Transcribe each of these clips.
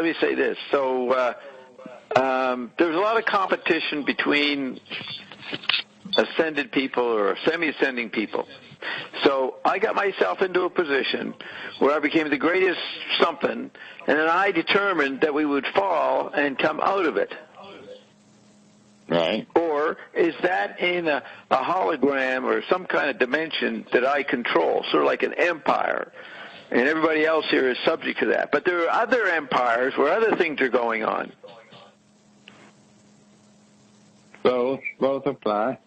me say this. So there's a lot of competition between ascended people or semi-ascending people. So I got myself into a position where I became the greatest something, and then I determined that we would fall and come out of it. Right. Or is that in a hologram or some kind of dimension that I control, sort of like an empire, and everybody else here is subject to that? But there are other empires where other things are going on. Both apply.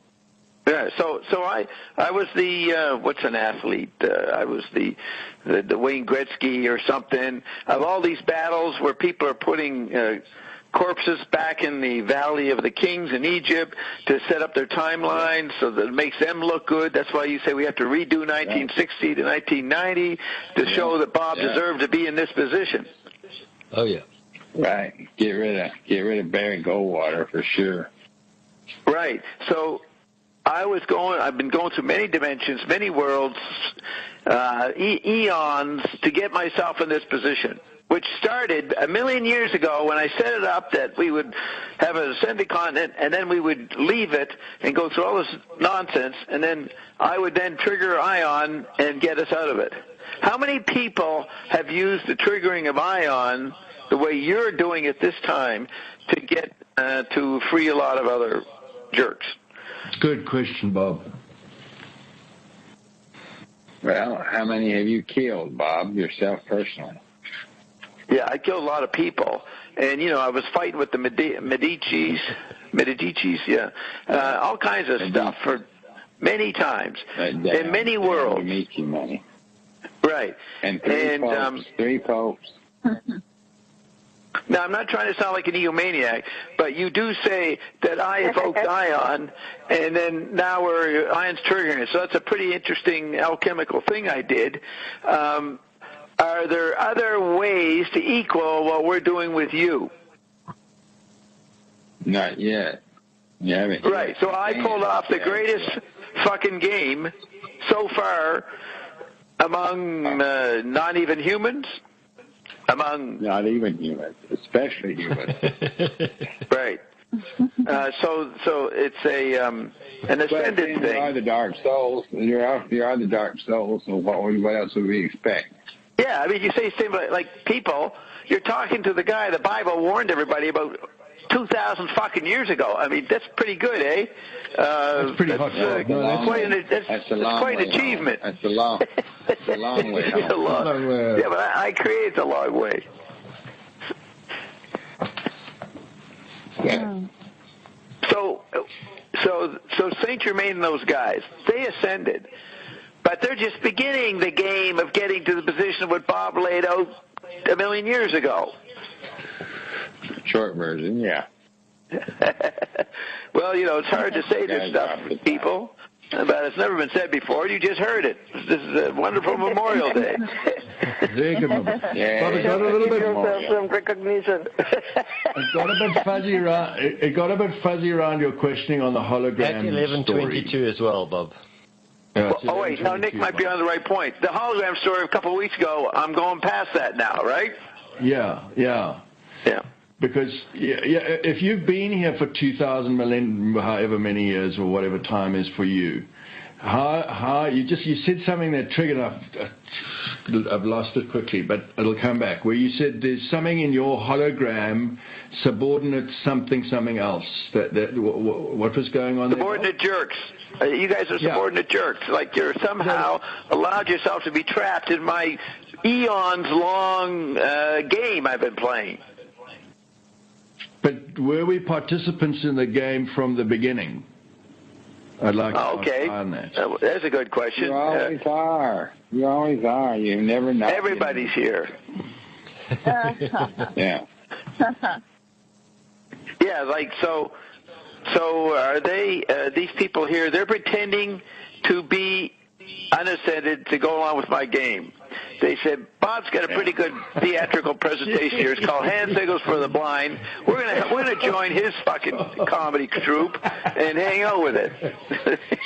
Yeah, so I was the what's an athlete? I was the Wayne Gretzky or something of all these battles where people are putting corpses back in the Valley of the Kings in Egypt to set up their timeline so that it makes them look good. That's why you say we have to redo 1960 to 1990 to show that Bob deserved to be in this position. Oh yeah, right. Get rid of Barry Goldwater for sure. Right. So I've been going through many dimensions, many worlds, eons to get myself in this position, which started 1 million years ago when I set it up that we would have an ascended continent and then we would leave it and go through all this nonsense, and then I would then trigger iON and get us out of it. How many people have used the triggering of iON the way you're doing it this time to get to free a lot of other jerks? Good question, Bob. Well, how many have you killed, Bob, yourself personally? Yeah, I killed a lot of people. And, I was fighting with the Medicis, all kinds of stuff for many times, in many worlds. Medici money. Right. And three popes. Now, I'm not trying to sound like an egomaniac, but you do say that I evoked iON, and then now iON's triggering it. So that's a pretty interesting alchemical thing I did. Are there other ways to equal what we're doing with you? Not yet. Right. So I pulled off the greatest fucking game so far among not even humans. Not even humans, especially humans. Right. So it's an ascended thing. You are the dark souls. You are the dark souls. So what else would we expect? Yeah, I mean, you say things like people. You're talking to the guy the Bible warned everybody about 2,000 fucking years ago. I mean, that's pretty good, eh? That's pretty hot. That's quite an achievement. That's a long way. It's a long way. Yeah, but I created a long way. Yeah. So Saint Germain and those guys, they ascended, but they're just beginning the game of getting to the position of what Bob laid out 1 million years ago. Short version, yeah. Well, it's hard to say this stuff to people, but it's never been said before. You just heard it. This is a wonderful Memorial Day. Very good. Yeah. But it got a little bit some recognition. It got a bit fuzzy around your questioning on the hologram. At 11:22 as well, Bob. Yeah, well, wait, now Nick might be on the right point. The hologram story a couple of weeks ago, I'm going past that now, right? Yeah. Because if you've been here for 2,000 million, however many years or whatever time is for you, how you said something that triggered. I've lost it quickly, but it'll come back. Where you said there's something in your hologram subordinate something else. What was going on? Subordinate jerks. You guys are subordinate jerks. Like you're somehow allowed yourself to be trapped in my eons long game I've been playing. But were we participants in the game from the beginning? I'd like to understand that. That's a good question. You always are. You always are. You never know. Everybody's here. Yeah. Yeah, like so are they, these people here, they're pretending to be unascended to go along with my game. they said, Bob's got a pretty good theatrical presentation here. It's called Hand Signals for the Blind. We're gonna join his fucking comedy troupe and hang out with it.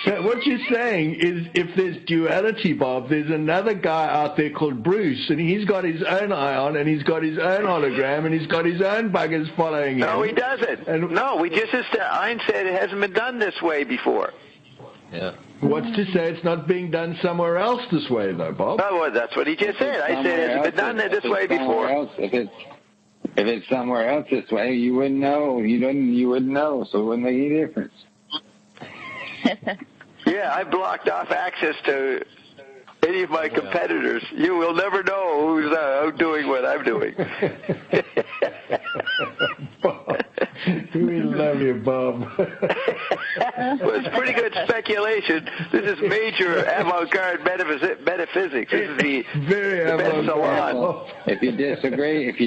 So what you're saying is, if there's duality, Bob, there's another guy out there called Bruce, and he's got his own ion, and he's got his own hologram, and he's got his own buggers following him. No, he doesn't. No, Ian said it hasn't been done this way before. Yeah. What's to say it's not being done somewhere else this way, though, Bob? Oh, well, that's what he just said. I said it hasn't been done this way before. If it's somewhere else this way, you wouldn't know. You wouldn't know, so it wouldn't make any difference. Yeah, I blocked off access to any of my competitors. You will never know who's doing what I'm doing. We love you, Bob. Well, it's pretty good speculation. This is major avant-garde metaphysics. This is the very best salon. If you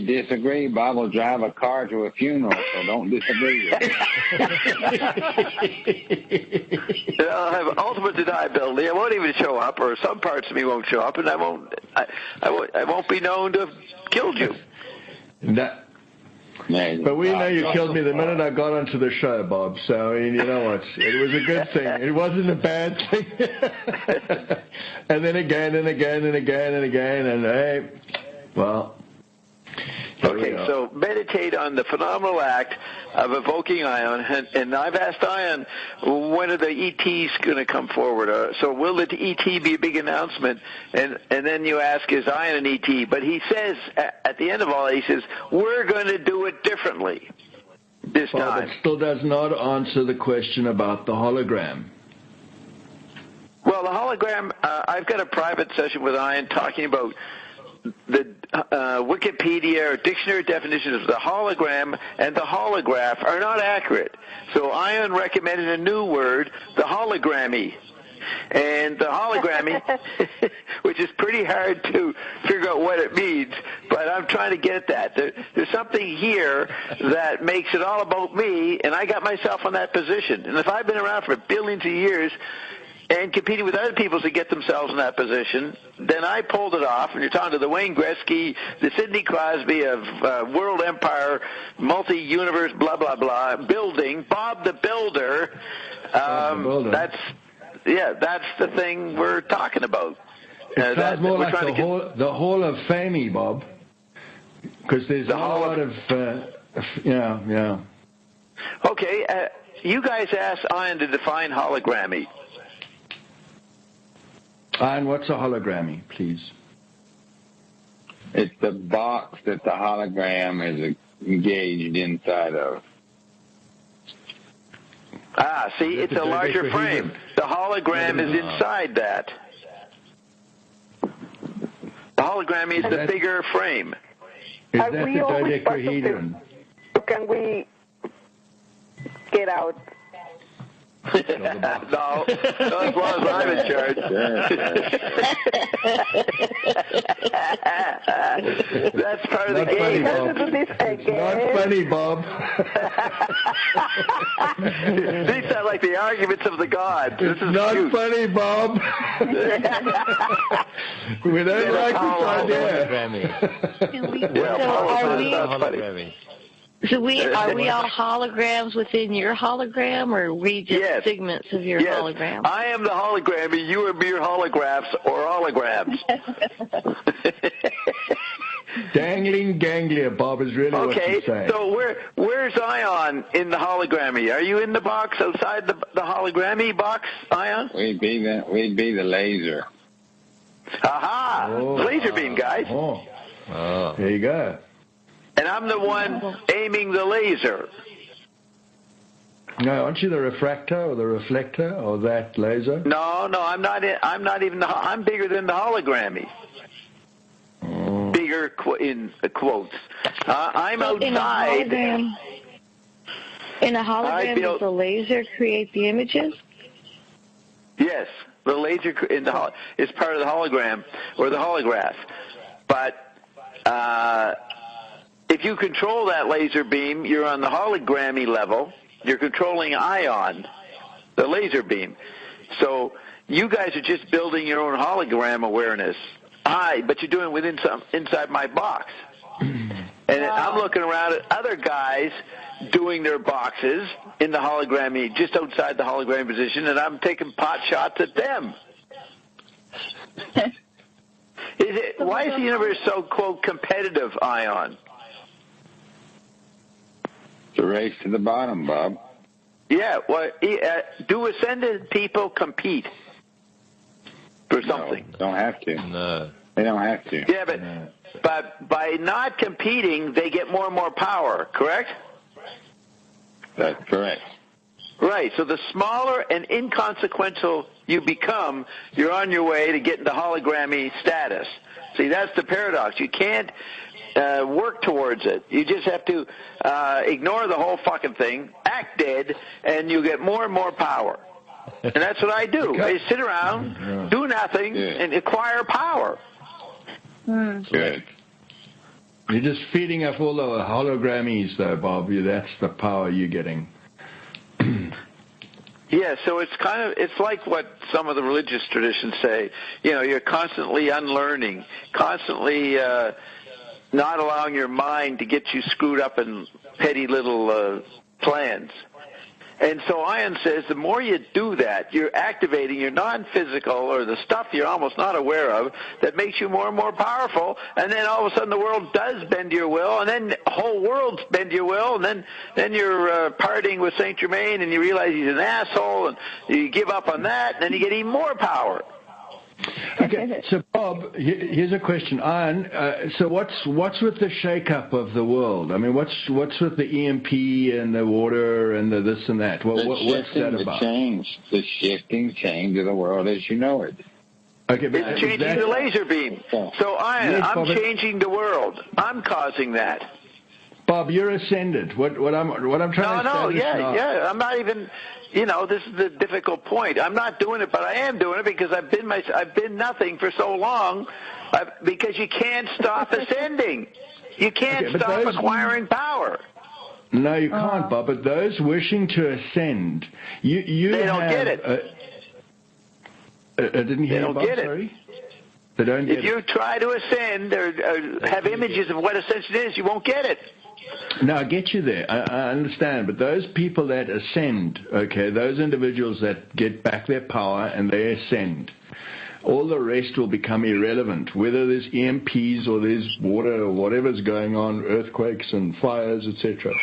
disagree, Bob will drive a car to a funeral, so don't disagree with him. I'll have ultimate deniability. I won't even show up, or some parts of me won't show up, and I won't be known to have killed you. But we know you killed me the minute I got onto the show, Bob. So, I mean, you know what? It was a good thing. It wasn't a bad thing. And then again and again and again and again. And, hey, well. Okay, so meditate on the phenomenal act of evoking ion. And I've asked Ion, when are the ETs going to come forward? So will the ET be a big announcement? And then you ask, is Ion an ET? But he says, at the end of all, he says, we're going to do it differently this time. It still does not answer the question about the hologram. Well, the hologram, I've got a private session with Ion talking about the Wikipedia or dictionary definitions of the hologram and the holograph are not accurate. So Ion recommended a new word, the hologrammy. And the hologrammy, which is pretty hard to figure out what it means, but I'm trying to get at that. There's something here that makes it all about me, and I got myself in that position. And if I've been around for billions of years and competing with other people to get themselves in that position, then I pulled it off. And you're talking to the Wayne Gretzky, the Sidney Crosby of World Empire, multi-universe, blah, blah, blah, building, Bob the Builder. That's the thing we're talking about. It sounds more like the Hall of Fame, Bob, because there's a lot of, yeah. Okay, you guys asked Ion to define hologrammy. And what's a hologrammy, please? It's the box that the hologram is engaged inside of. See, it's a larger frame. The hologram is inside that. The hologram is the bigger frame. Is that the dodecahedron? Can we get out? No, as long as I'm in charge. That's part of the game. Not funny, Bob. These sound like the arguments of the gods. This is not cute. funny, Bob. We don't like this idea. So are we all holograms within your hologram, or are we just segments of your hologram? I am the hologrammy. You are mere holographs or holograms. Dangling ganglia, Bob, is really what you're saying. So where's Ion in the hologrammy? Are you in the box outside the hologrammy box, Ion? We'd be the laser. Aha! Laser beam, guys. There you go. And I'm the one aiming the laser. No, aren't you the refractor or the reflector or that laser? No, I'm not. I'm not even. I'm bigger than the hologrammy. Bigger in quotes. I'm outside. In a hologram, does the laser create the images? Yes, the laser is part of the hologram or the holograph, but. If you control that laser beam, you're on the hologrammy level. You're controlling ion, the laser beam. So you guys are just building your own hologram awareness. but you're doing it inside my box. And I'm looking around at other guys doing their boxes in the hologrammy, just outside the hologrammy position, and I'm taking pot shots at them. Why is the universe so, quote, competitive, iON? It's a race to the bottom, Bob. Yeah, well, do ascended people compete for something? No, don't have to. No. They don't have to. Yeah, but by not competing, they get more and more power, correct? That's correct. Right, so the smaller and inconsequential you become, you're on your way to getting the hologrammy status. See, that's the paradox. You can't work towards it. You just have to ignore the whole fucking thing, act dead, and you get more and more power. And that's what I do. I sit around, do nothing, and acquire power. Good. You're just feeding up all the hologrammies, though, Bob. That's the power you're getting. Yeah, so it's like what some of the religious traditions say. You know, you're constantly unlearning, constantly not allowing your mind to get you screwed up in petty little plans. And so iON says the more you do that, you're activating your non-physical or the stuff you're almost not aware of that makes you more and more powerful, and then all of a sudden the world does bend to your will, and then the whole world's bend to your will, and then you're partying with Saint Germain and you realize he's an asshole, and you give up on that, and then you get even more power. Okay, so Bob, here's a question. iON, so what's with the shake-up of the world? I mean, what's with the EMP and the water and the this and that? What's that about? The shifting change of the world as you know it. Okay, but it's changing the laser beam. So iON, I'm changing the world. I'm causing that. Bob, you're ascended. What I'm trying to say. I'm not even. You know, this is the difficult point. I'm not doing it, but I am doing it because I've been nothing for so long. Because you can't stop ascending. You can't stop acquiring power. No, you can't, Bob. But those wishing to ascend, they don't get it. I didn't hear. They don't get it. Sorry? They don't get it. If you try to ascend or have images of what ascension is, you won't get it. No, I get you there. I understand. But those people that ascend, okay, those individuals that get back their power and they ascend, all the rest will become irrelevant. Whether there's EMPs or there's water or whatever's going on, earthquakes and fires, etc.,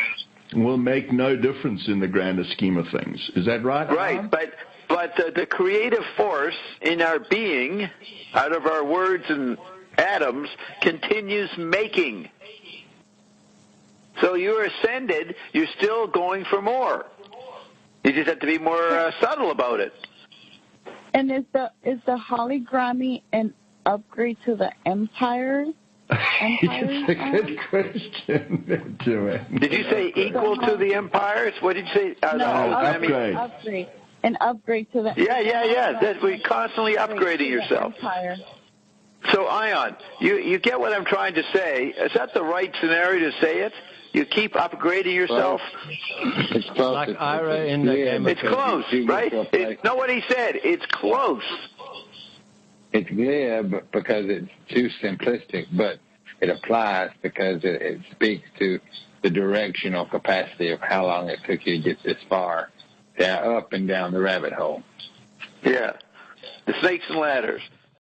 will make no difference in the grander scheme of things. Is that right? Right, but the creative force in our being, out of our words and atoms, continues making. So you're ascended, you're still going for more. You just have to be more subtle about it. And is the hologrammy an upgrade to the empire? It's a good question, Joanne. Did you say equal to the empires? What did you say? Upgrade. An upgrade to the Yeah. We're constantly upgrading yourself. Empire. So, iON, you get what I'm trying to say. Is that the right scenario to say it? You keep upgrading yourself? It's close. Like Ira in the game. It's close, right? Know what he said. It's close. It's but because it's too simplistic, but it applies because it speaks to the directional capacity of how long it took you to get this far, up and down the rabbit hole. Yeah. The snakes and ladders.